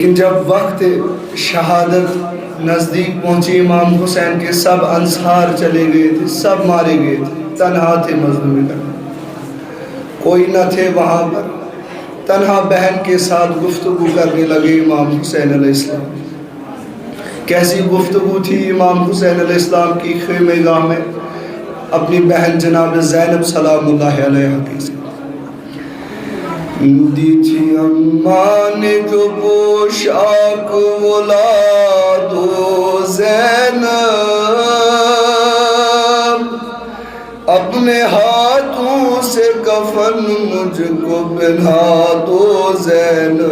لیکن جب وقت شہادت نزدیک پہنچی امام حسین کے سب انصار چلے گئے تھے، سب مارے گئے تھے، تنہا تھے مظلوم کرنے، کوئی نہ تھے وہاں پر، تنہا بہن کے ساتھ گفتگو کرنے لگے امام حسین علیہ السلام۔ کیسی گفتگو تھی امام حسین علیہ السلام کی خیمہ گاہ میں اپنی بہن جناب زینب سلام اللہ علیہ کی سے؟ دی تھی اماں نے جو پوشاک ولاد و زینب، اپنے ہاتھوں سے کفن مجھ کو پہنا دو زینب۔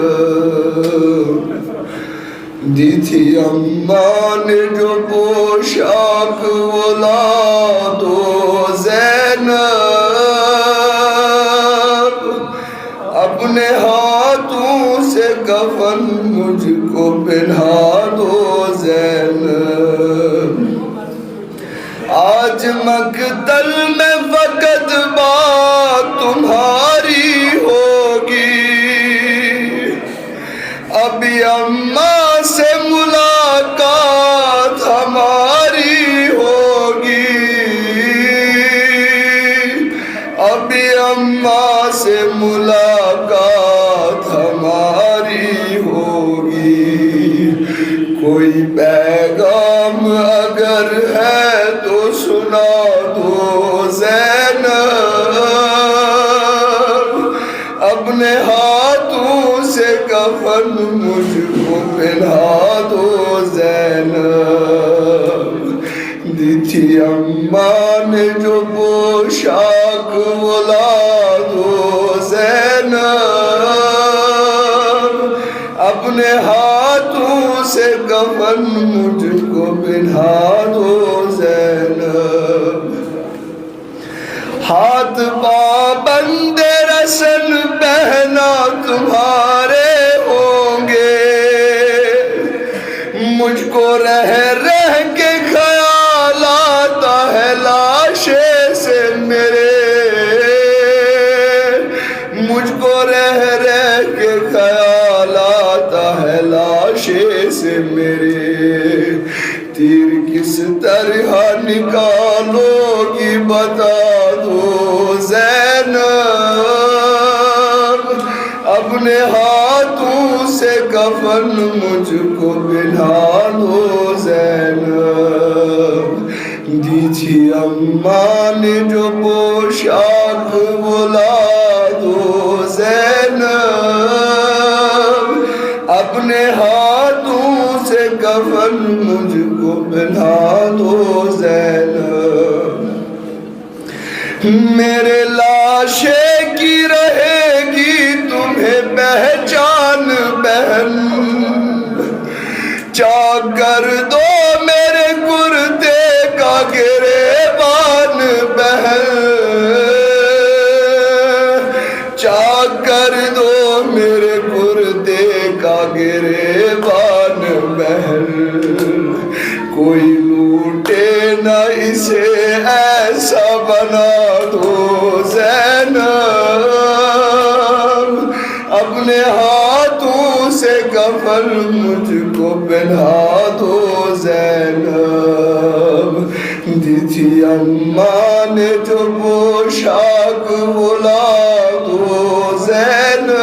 دی تھی اماں نے جو پوشاک ولاد و زینب، اپنے ہاتھوں سے کفن مجھ کو پہنا دو زینب۔ آج مقتل میں فقط بات تمہاری ہوگی، ابھی اماں سے ملاقات ہماری ہوگی، ابھی اماں سے ملاقات ہماری ہوگی۔ کوئی پیغام اگر ہے تو سنا دو زینب، اپنے ہاتھوں سے کفن مجھ کو پہنا دو زینب۔ دی تھی اماں نے جو پوشاک ولاد و زینب، اپنے ہاتھوں سے کفن مجھ کو پہنا دو زینب۔ ہاتھ پابند رسن پہنا تمہارے ہوں گے، مجھ کو رہ رہ کے خیال آتا ہے لاشے سے میرے، مجھ کو رہ رہ کے خیال آتا ہے لاشے سے میرے۔ تیر کس طرح نکالو گی بتا دو زینب، اپنے ہاتھوں سے کفن مجھ کو پہنا دو زینب۔ دی تھی اماں نے جو پوشاک ولاد و زینب، اپنے ہاتھوں سے کفن مجھ کو پہنا دو زینب۔ میرے لاشے کی رہے گی تمہیں پہچان بہن، چاکر دو میرے کرتے کا گریبان بہن، چاکر دو میرے کرتے کا گریبان بہن۔ کوئی لوٹے نہ اسے ایسا بنا دو زینب، اپنے ہاتھوں سے کفن مجھ کو پہنا دو زینب۔ دی تھی اماں نے جو پوشاک ولاد و زینب،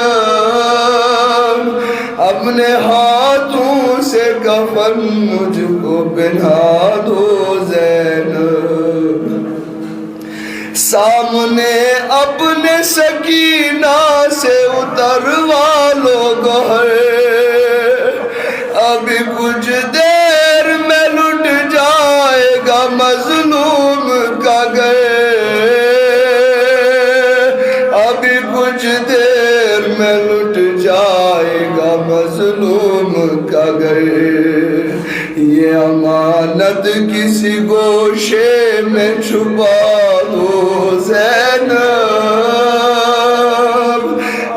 اپنے ہاتھوں سے کفن مجھ کو پہنا دو زینب۔ سامنے اپنے سکینہ سے اتروا لو گہر، ابھی کچھ دیر میں لٹ جائے گا مظلوم کا گھر، ابھی کچھ دیر میں لٹ جائے گا مظلوم کا گھر۔ یہ امانت کسی گوشے میں چھپا دو زینب،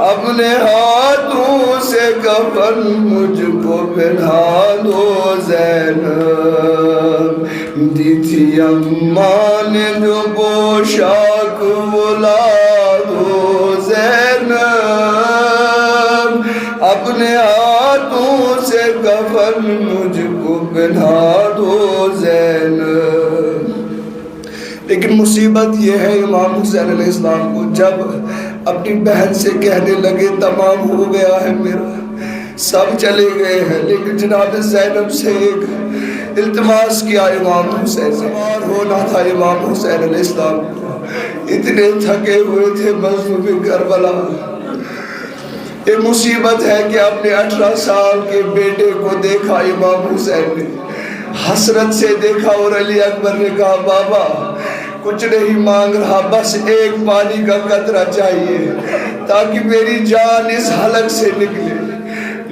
اپنے ہاتھوں سے کفن مجھ کو پہنا دو زینب۔ دی تھی اماں نے جو پوشاک ولاد و زینب، اپنے ہاتھوں کفن مجھ کو پہنا دو زینب۔ لیکن مصیبت یہ ہے امام حسین علیہ السلام کو جب اپنی بہن سے کہنے لگے تمام ہو گیا ہے میرا، سب چلے گئے ہیں، لیکن جناب زینب سے ایک التماس کیا امام حسین، سوار ہونا تھا امام حسین علیہ السلام کو، اتنے تھکے ہوئے تھے مظلوم کربلا۔ یہ مصیبت ہے کہ اپنے 18 سال کے بیٹے کو دیکھا امام حسین نے، حسرت سے دیکھا، اور علی اکبر نے کہا بابا کچھ نہیں مانگ رہا، بس ایک پانی کا قطرہ چاہیے تاکہ میری جان اس حلق سے نکلے۔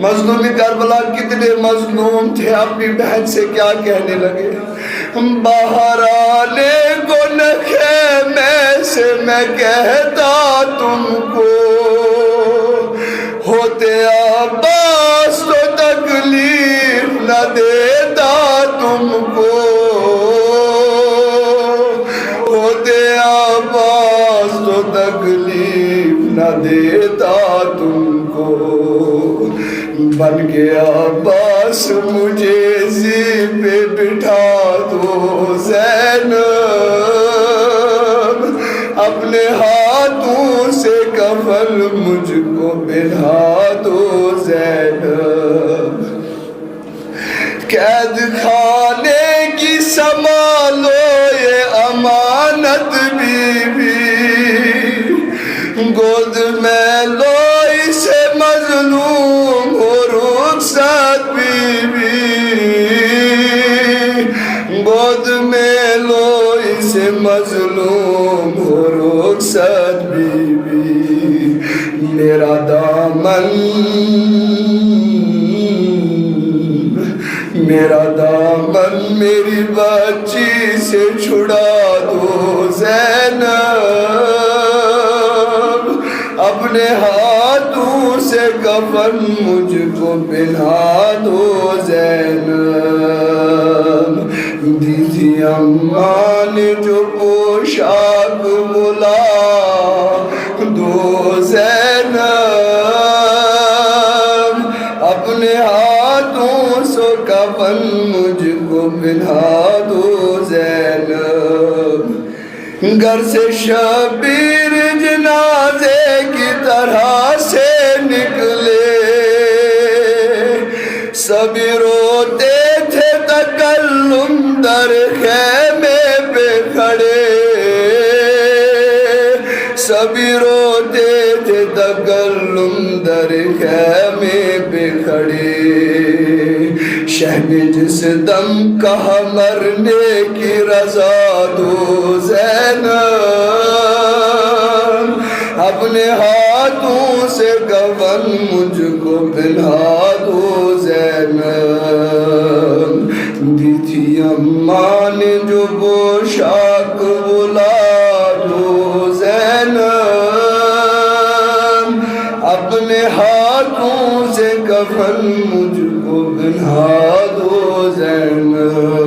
مظلوم کربلا کتنے مظلوم تھے، اپنی بہن سے کیا کہنے لگے، باہر آنے کو نکھے میں سے میں کہتا تم کو، ہوتے عباس تو تکلیف نہ دیتا تم کو، ہوتے عباس تو تکلیف نہ دیتا تم کو، بن کے عباس مجھے زی پہ بٹھا دو زینب، اپنے ہاتھوں سے کفن مجھ کو پہنا دو زینب، قید خانے کی سنبھالو یہ امانت بی بی، گود میں لو اسے مظلوم ہو رخصت بی بی، گود میں لو اسے مظلوم ہو رخصت بی بی، میرا دامن میرا دامن میری بچی سے چھڑا دو زینب، اپنے ہاتھوں سے کفن مجھ کو پہنا دو زینب، دی تھی اماں نے جو پوشاک بلا دو زینب، اپنے ہاتھوں سے کفن مجھ کو پہنا دو زینب، گھر سے شبیر جنازے کی طرح سے نکلے، سبھی روتے تھے تکلم در خیمے پہ کھڑے، سبھی روتے تھے تکلم در خیمے پہ کھڑے، شہ نے جس دم کہا مرنے کی رضا دو زینب، اپنے ہاتھوں سے کفن مجھ کو پہنا دو زینب، دی تھی اماں نے جو پوشاک بلا دو زینب، اپنے ہاتھوں سے کفن مجھ کو پہنا دو زینب۔